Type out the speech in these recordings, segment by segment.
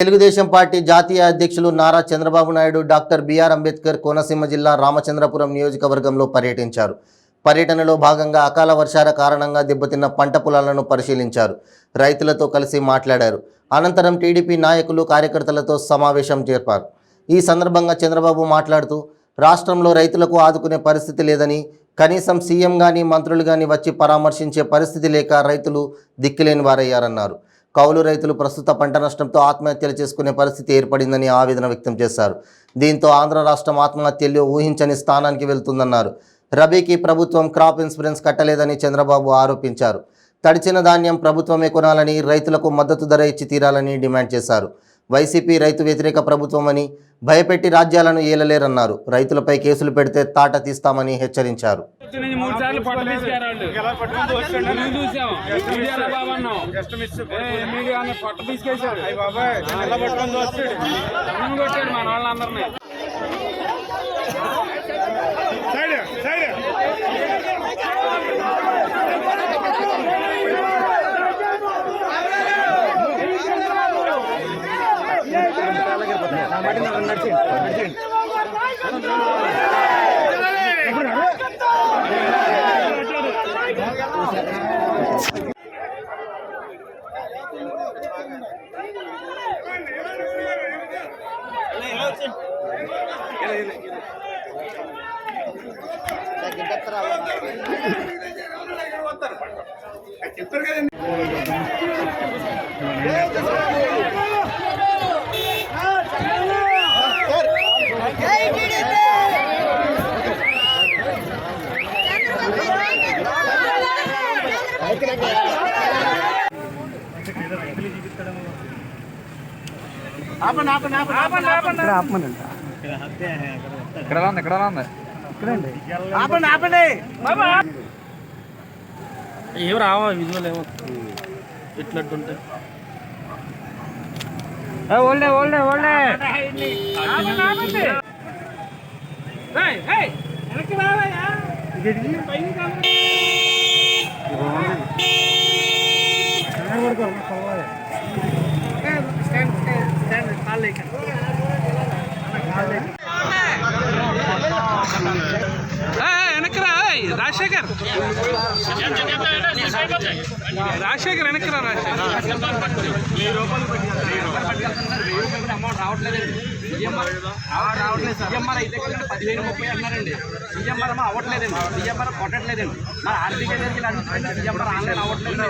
Telugu Desam party జాతీయ అధ్యక్షులు Nara Chandrababu Naidu doctor BR Ambedkar Konaseema జిల్లా రామచంద్రపురం నియోజకవర్గంలో పర్యటించారు. పర్యటనలో భాగంగా అకాల వర్షాల కారణంగా దెబ్బతిన్న పంట పొలాలను పరిశీలించారు. రైతులతో కలిసి మాట్లాడారు. అనంతరం టీడీపీ నాయకులు కార్యకర్తలతో సమావేశం జరిపారు. ఈ సందర్భంగా చంద్రబాబు మాట్లాడుతూ రాష్ట్రంలో రైతులకు ఆదుకునే పరిస్థితి లేదని, కనీసం సీఎం గాని మంత్రులు గాని వచ్చి పరామర్శించే పరిస్థితి లేక రైతులు దిక్కులేని వారయ్యారన్నారు. కౌలు రైతులు ప్రస్తుత పంట నష్టంతో ఆత్మహత్యలు చేసుకునే పరిస్థితి ఏర్పడిందని ఆవేదన వ్యక్తం చేశారు. దీంతో ఆంధ్ర రాష్ట్రం ఆత్మహత్యల్లో ఊహించని స్థానానికి వెళ్తుందన్నారు. రబీకి ప్రభుత్వం క్రాప్ ఇన్సూరెన్స్ కట్టలేదని చంద్రబాబు ఆరోపించారు. తడిచిన ధాన్యం ప్రభుత్వమే కొనాలని, రైతులకు మద్దతు ధర ఇచ్చి తీరాలని డిమాండ్ చేశారు. వైసీపీ రైతు వ్యతిరేక ప్రభుత్వమని, భయపెట్టి రాజ్యాలను ఏలలేరన్నారు. రైతులపై కేసులు పెడితే తాట తీస్తామని హెచ్చరించారు. ఏం రావా విజువల్ ఏమో ఎట్లట్టుంటే ఓల్డే ఓల్డే ఓల్డే రాజశేఖర్ రాజశేఖర్ వెనక్కిరా. అమౌంట్ రావట్లేదండి. రావట్లేదు సార్. సీఎంఆర్ అయితే 15-30 అన్నారండి. సీఎంఆర్ అవ్వట్లేదండి. సీఎంఆర్ కొట్టట్లేదండి. మరి ఆర్థిక అడుగుతుంటే సీఎంఆర్ ఆన్లైన్ అవ్వట్లేదు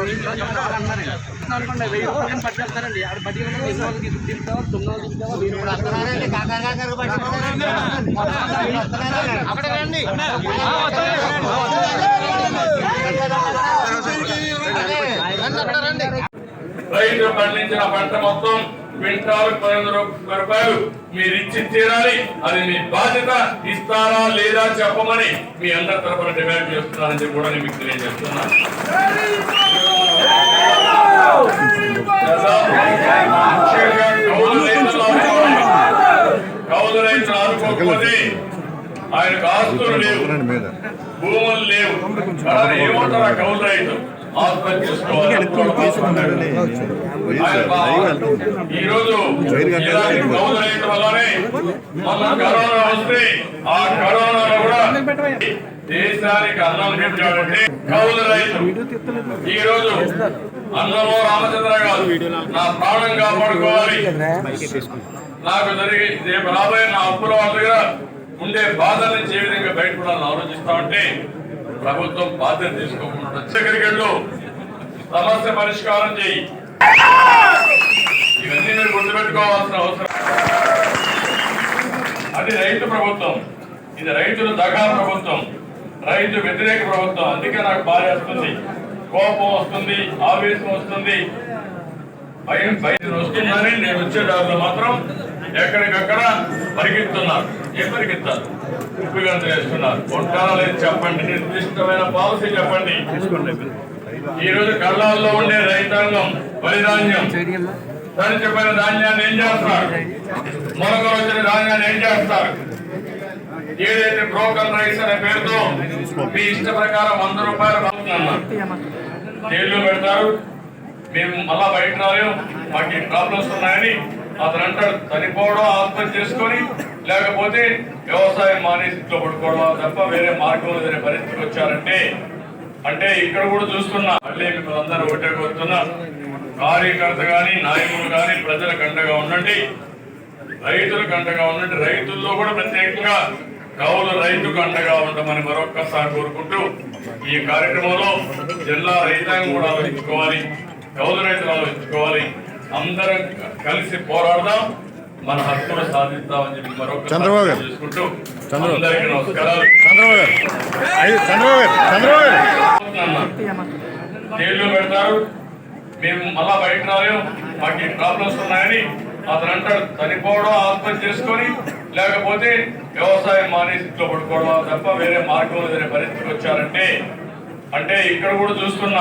అన్నారండి. అనుకోండి 1000 రూపాయలు పట్టుకెళ్తారండి. ఆడ బడ్డీ 8 రోజులకి 9 రైతు పండించిన పంట మొత్తం క్వింటాల్ 15 రూపాయలు మీరు ఇచ్చి తీరాలి. అది మీ బాధ్యత. ఇస్తారా లేదా చెప్పమని మీ అందరి తరఫున డిమాండ్ చేస్తున్నారని కూడా నేను మీకు తెలియజేస్తున్నాను. కౌలు రైతులు ఆదుకోకపోతే ఆయనకు ఆస్తులు లేవు, భూములు లేవు. ఏమంటారా కౌలు రైతు ఆత్మహత్య చేసుకోవాలి. ఈ రోజు కౌలు రైతు వల్లనే మన కరోనా వస్తే ఆ కరోనాలో కూడా దేశానికి అన్నం పెట్టాడంటే కౌలు రైతు. ఈ రోజు అన్నమో రామచంద్ర గారు నా ప్రాణం కాపాడుకోవాలి, నాకు జరిగి రేపు రాబోయే నా అప్పుల వాళ్ళ దగ్గర ఉండే బాధ నుంచి ఏ విధంగా బయటపడాలని ఆలోచిస్తామంటే ప్రభుత్వం బాధ్యత తీసుకోకుండా క్రికెట్లో సమస్య పరిష్కారం చేయి. ఇవన్నీ మీరు గుర్తుపెట్టుకోవాల్సిన అవసరం. అది రైతు ప్రభుత్వం, ఇది రైతుల దగా ప్రభుత్వం, రైతు వ్యతిరేక ప్రభుత్వం. అందుకే నాకు బాధ వస్తుంది, కోపం వస్తుంది, ఆవేశం వస్తుంది, భయం వస్తుందని నేను వచ్చే దారిలో మాత్రం ఎక్కడికక్కడ పరిగెత్తున్నారు. ఏం పరిగెత్తారు? ఉప్పు గంట వేస్తున్నారు. కొట్టాలా లేదు చెప్పండి, నిర్దిష్టమైన పాలసీ చెప్పండి. ఈ రోజు కళ్ళాల్లో ఉండే రైతాంగం వరిధాన్యం తడిచిపోయిన ధాన్యాన్ని ఏం చేస్తారు? మొలకలు వచ్చిన ధాన్యాన్ని ఏం చేస్తారు? ఏదైతే బ్రోకన్ రైస్ అనే పేరుతో మీ ఇష్ట ప్రకారం 100 రూపాయలు జైల్లో పెడతారు. మేము మళ్ళా బయట రాలేము, మాకు ప్రాబ్లమ్స్ ఉన్నాయని అతను అంటాడు చనిపోవడం ఆత్మహత్య చేసుకొని లేకపోతే వ్యవసాయం మానేసి ఇంట్లో పడుకోవడం తప్ప వేరే మార్గం లేదనే పరిస్థితికి వచ్చారంటే అంటే ఇక్కడ కూడా చూస్తున్నా మళ్ళీ మిమ్మల్ని అందరూ ఒకటే కోరుతున్నా కార్యకర్త గాని నాయకులు గాని ప్రజలకు అండగా ఉండండి, రైతులకు అండగా ఉండండి. రైతుల్లో కూడా ప్రత్యేకంగా కౌలు రైతుకు అండగా ఉండమని మరొక్కసారి కోరుకుంటూ ఈ కార్యక్రమంలో జిల్లా రైతాంగం కూడా ఆలోచించుకోవాలి, కౌలు రైతులు ఆలోచించుకోవాలి. అందరం కలిసి పోరాడదాం, మన హక్కులు సాధిద్దామని చెప్పి మరొకసారి చేసుకుంటూ అందరికీ నమస్కారాలు. జైల్లో పెడతారు, మేము మళ్ళా బయట రాలేము, మాకు ఈ ప్రాబ్లమ్స్ ఉన్నాయని అతను అంటాడు చనిపోవడం ఆత్మహత్య చేసుకొని లేకపోతే వ్యవసాయం మానేసి ఇంట్లో పడుకోవడం తప్ప వేరే మార్గం లేదనే పరిస్థితికి వచ్చారంటే అంటే ఇక్కడ కూడా చూస్తున్నా